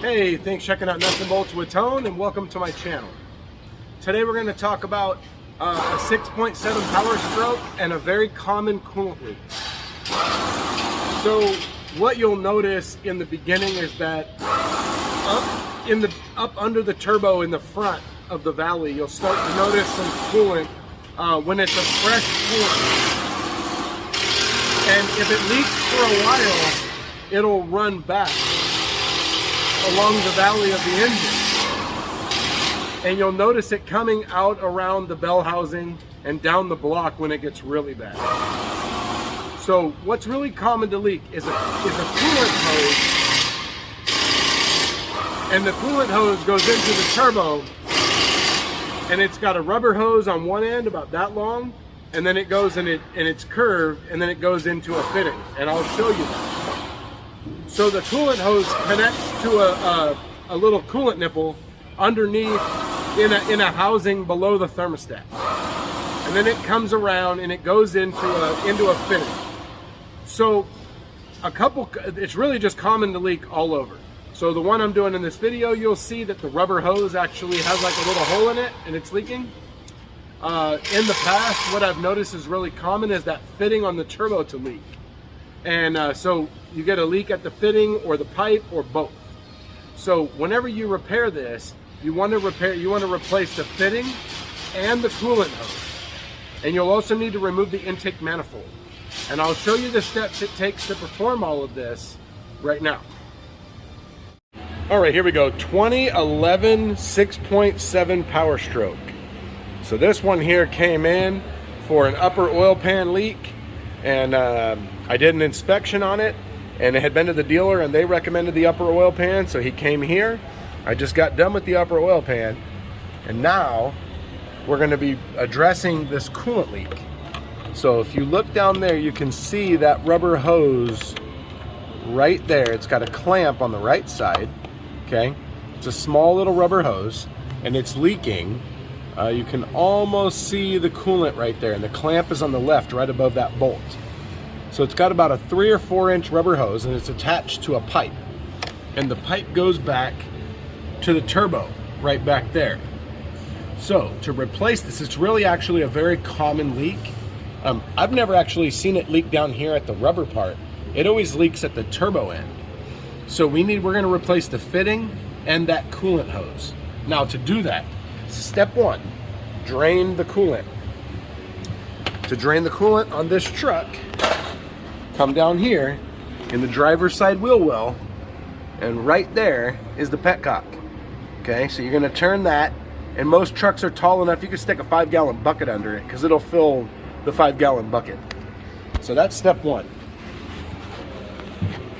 Hey, thanks for checking out Nuts and Bolts with Tone, and welcome to my channel. Today we're going to talk about a 6.7 Powerstroke and a very common coolant leak. So what you'll notice in the beginning is that up under the turbo in the front of the valley, you'll start to notice some coolant when it's a fresh coolant. And if it leaks for a while, it'll run back along the valley of the engine, and you'll notice it coming out around the bell housing and down the block when it gets really bad. So what's really common to leak is a coolant hose, and the coolant hose goes into the turbo, and it's got a rubber hose on one end about that long, and then it goes and it's curved, and then it goes into a fitting, and I'll show you that. So the coolant hose connects to a little coolant nipple underneath in a housing below the thermostat, and then it comes around and it goes into a fitting. So it's really just common to leak all over. So the one I'm doing in this video, you'll see that the rubber hose actually has like a little hole in it and it's leaking. In the past, what I've noticed is really common is that fitting on the turbo to leak. And so you get a leak at the fitting or the pipe or both. So whenever you repair this, you want to replace the fitting and the coolant hose. And you'll also need to remove the intake manifold. And I'll show you the steps it takes to perform all of this right now. All right, here we go. 2011 6.7 Powerstroke. So this one here came in for an upper oil pan leak, and I did an inspection on it, and it had been to the dealer and they recommended the upper oil pan, so he came here. I just got done with the upper oil pan, and now we're going to be addressing this coolant leak. So if you look down there, you can see that rubber hose right there. It's got a clamp on the right side, okay? It's a small little rubber hose, and it's leaking. You can almost see the coolant right there, and the clamp is on the left right above that bolt. So it's got about a 3 or 4 inch rubber hose, and it's attached to a pipe, and the pipe goes back to the turbo right back there. So to replace this, it's really actually a very common leak. I've never actually seen it leak down here at the rubber part. It always leaks at the turbo end. So we're going to replace the fitting and that coolant hose. Now to do that, step one, drain the coolant. To drain the coolant on this truck, come down here in the driver's side wheel well, and right there is the petcock. Okay, so you're gonna turn that, and most trucks are tall enough you can stick a 5-gallon bucket under it because it'll fill the 5-gallon bucket. So that's step one.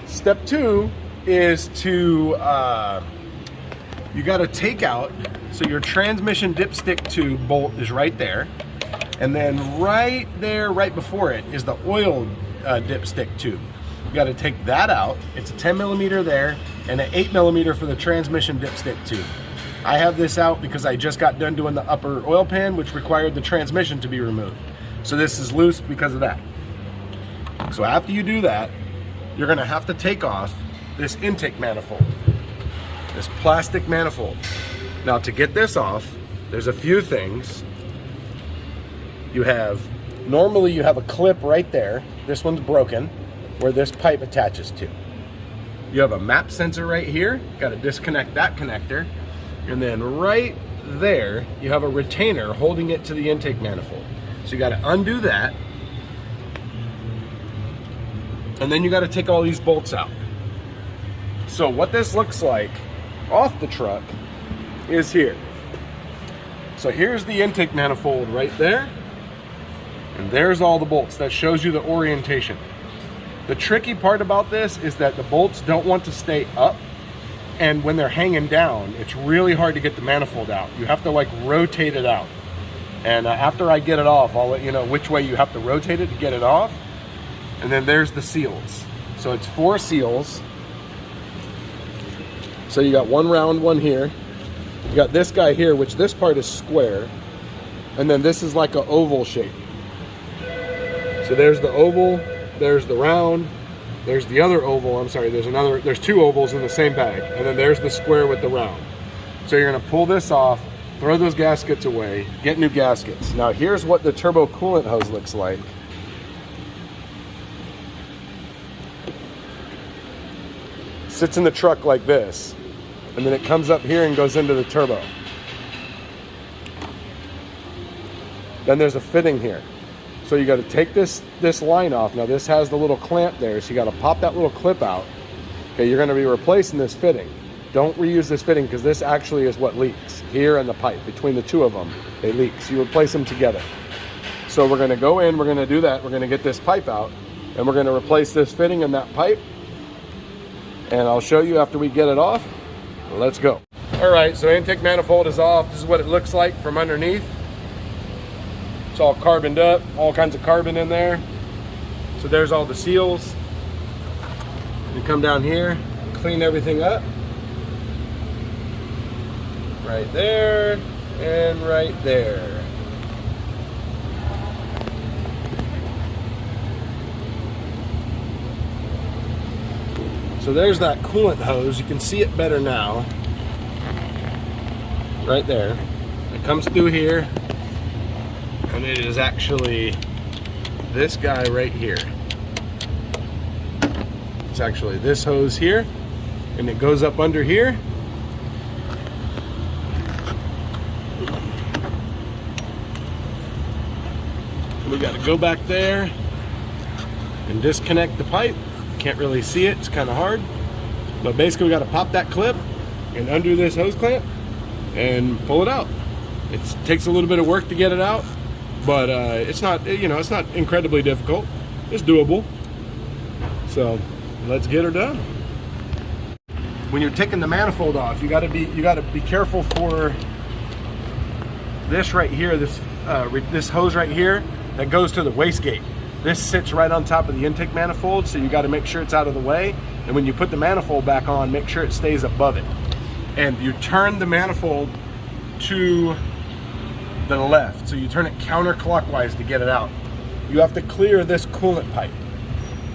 Step two is to, you gotta take out, so your transmission dipstick tube bolt is right there, and then right there, right before it, is the oil dipstick tube. You got to take that out. It's a 10 millimeter there and an 8 millimeter for the transmission dipstick tube. I have this out because I just got done doing the upper oil pan, which required the transmission to be removed. So this is loose because of that. So after you do that, you're going to have to take off this intake manifold, this plastic manifold. Now to get this off, there's a few things. Normally you have a clip right there. This one's broken, where this pipe attaches to. You have a map sensor right here. Got to disconnect that connector. And then right there, you have a retainer holding it to the intake manifold. So you got to undo that. And then you got to take all these bolts out. So what this looks like off the truck is here. So here's the intake manifold right there. And there's all the bolts. That shows you the orientation. The tricky part about this is that the bolts don't want to stay up, and when they're hanging down, it's really hard to get the manifold out. You have to like rotate it out. And after I get it off, I'll let you know which way you have to rotate it to get it off. And then there's the seals. So it's 4 seals. So you got one round one here. You got this guy here, which this part is square. And then this is like an oval shape. So there's the oval, there's the round, There's the other oval, I'm sorry, there's two ovals in the same bag, and then there's the square with the round. So you're gonna pull this off, throw those gaskets away, get new gaskets. Now here's what the turbo coolant hose looks like. Sits in the truck like this, and then it comes up here and goes into the turbo. Then there's a fitting here. So you gotta take this line off. Now this has the little clamp there, so you gotta pop that little clip out. Okay, you're gonna be replacing this fitting. Don't reuse this fitting because this actually is what leaks here in the pipe. Between the two of them, they leak. So you replace them together. So we're gonna go in, we're gonna do that. We're gonna get this pipe out and we're gonna replace this fitting in that pipe. And I'll show you after we get it off. Let's go. All right, so intake manifold is off. This is what it looks like from underneath. It's all carboned up, all kinds of carbon in there. So there's all the seals. You come down here, clean everything up. Right there and right there. So there's that coolant hose. You can see it better now. Right there. It comes through here. And it is actually this guy right here. It's actually this hose here. And it goes up under here. We got to go back there and disconnect the pipe. Can't really see it, it's kind of hard. But basically we got to pop that clip and undo this hose clamp and pull it out. It takes a little bit of work to get it out. But it's not, you know, it's not incredibly difficult. It's doable. So let's get her done. When you're taking the manifold off, you got to be careful for this right here. This hose right here that goes to the wastegate. This sits right on top of the intake manifold, so you got to make sure it's out of the way. And when you put the manifold back on, make sure it stays above it. And you turn the manifold to the left, so you turn it counterclockwise to get it out. You have to clear this coolant pipe.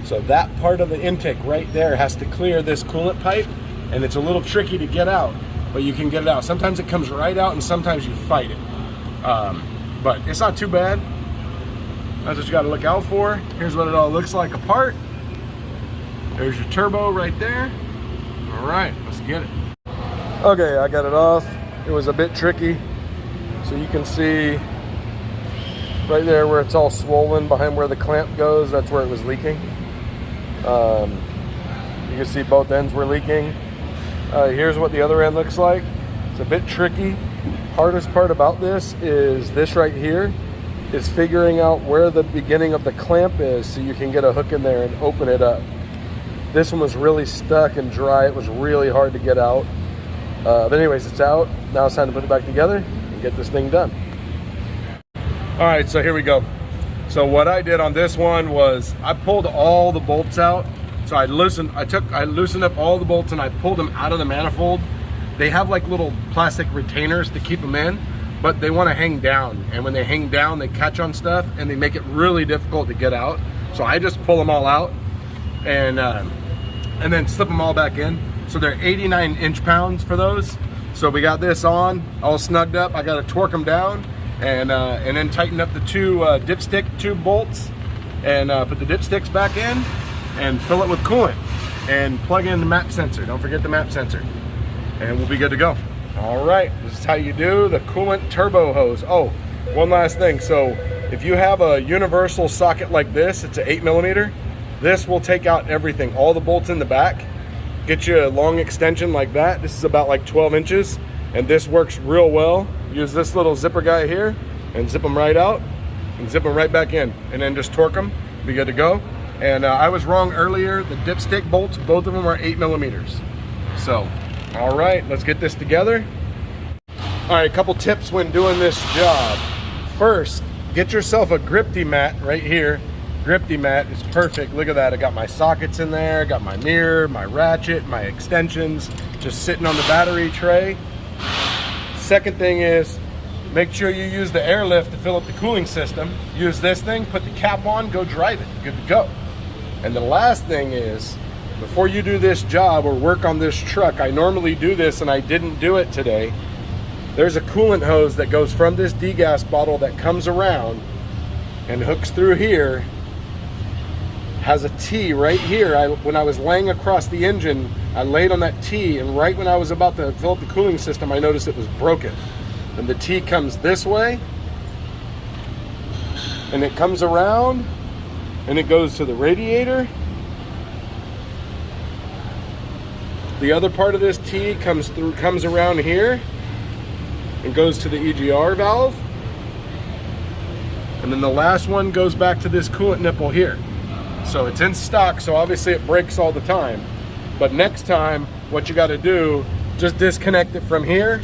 So that part of the intake right there has to clear this coolant pipe, and it's a little tricky to get out, but you can get it out. Sometimes it comes right out and sometimes you fight it. But it's not too bad. That's what you got to look out for. Here's what it all looks like apart. There's your turbo right there. All right, let's get it. Okay, I got it off. It was a bit tricky. So you can see right there where it's all swollen behind where the clamp goes, that's where it was leaking. You can see both ends were leaking. Here's what the other end looks like. It's a bit tricky. Hardest part about this is this right here is figuring out where the beginning of the clamp is so you can get a hook in there and open it up. This one was really stuck and dry. It was really hard to get out. But anyways, it's out. Now it's time to put it back together and get this thing done. All right, so here we go. So what I did on this one was I pulled all the bolts out. So I loosened up all the bolts and I pulled them out of the manifold. They have like little plastic retainers to keep them in, but they want to hang down. And when they hang down, they catch on stuff and they make it really difficult to get out. So I just pull them all out and then slip them all back in. So they're 89 inch-pounds for those. So we got this on, all snugged up. I got to torque them down and then tighten up the two dipstick tube bolts and put the dipsticks back in and fill it with coolant and plug in the map sensor. Don't forget the map sensor and we'll be good to go. All right, this is how you do the coolant turbo hose. Oh, one last thing. So if you have a universal socket like this, it's an 8mm, this will take out everything, all the bolts in the back. Get you a long extension like that. This is about like 12 inches and this works real well. Use this little zipper guy here and zip them right out and zip them right back in and then just torque them, be good to go. And I was wrong earlier, the dipstick bolts, both of them are 8mm. So, all right, let's get this together. All right, a couple tips when doing this job. First, get yourself a gripty mat right here. Gripty mat is perfect. Look at that, I got my sockets in there, got my mirror, my ratchet, my extensions, just sitting on the battery tray. Second thing is, make sure you use the AIRLIFT to fill up the cooling system. Use this thing, put the cap on, go drive it, good to go. And the last thing is, before you do this job or work on this truck, I normally do this and I didn't do it today. There's a coolant hose that goes from this degas bottle that comes around and hooks through here, has a T right here. When I was laying across the engine, I laid on that T, and right when I was about to fill up the cooling system, I noticed it was broken. And the T comes this way, and it comes around, and it goes to the radiator. The other part of this T comes around here and goes to the EGR valve. And then the last one goes back to this coolant nipple here. So it's in stock, so obviously it breaks all the time. But next time, what you gotta do, just disconnect it from here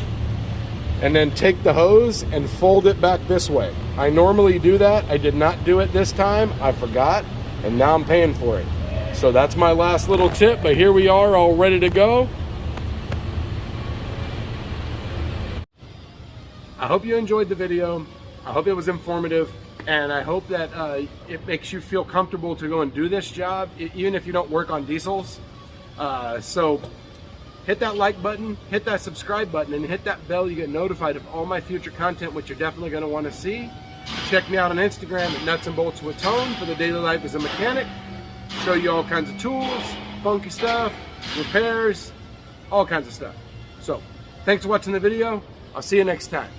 and then take the hose and fold it back this way. I normally do that. I did not do it this time. I forgot, and now I'm paying for it. So that's my last little tip, but here we are all ready to go. I hope you enjoyed the video. I hope it was informative, and I hope that it makes you feel comfortable to go and do this job, even if you don't work on diesels. So hit that like button, hit that subscribe button, and hit that bell. You get notified of all my future content, which you're definitely going to want to see. Check me out on Instagram at Nuts and Bolts with Tone for the daily life as a mechanic. Show you all kinds of tools, funky stuff, repairs, all kinds of stuff. So thanks for watching the video. I'll see you next time.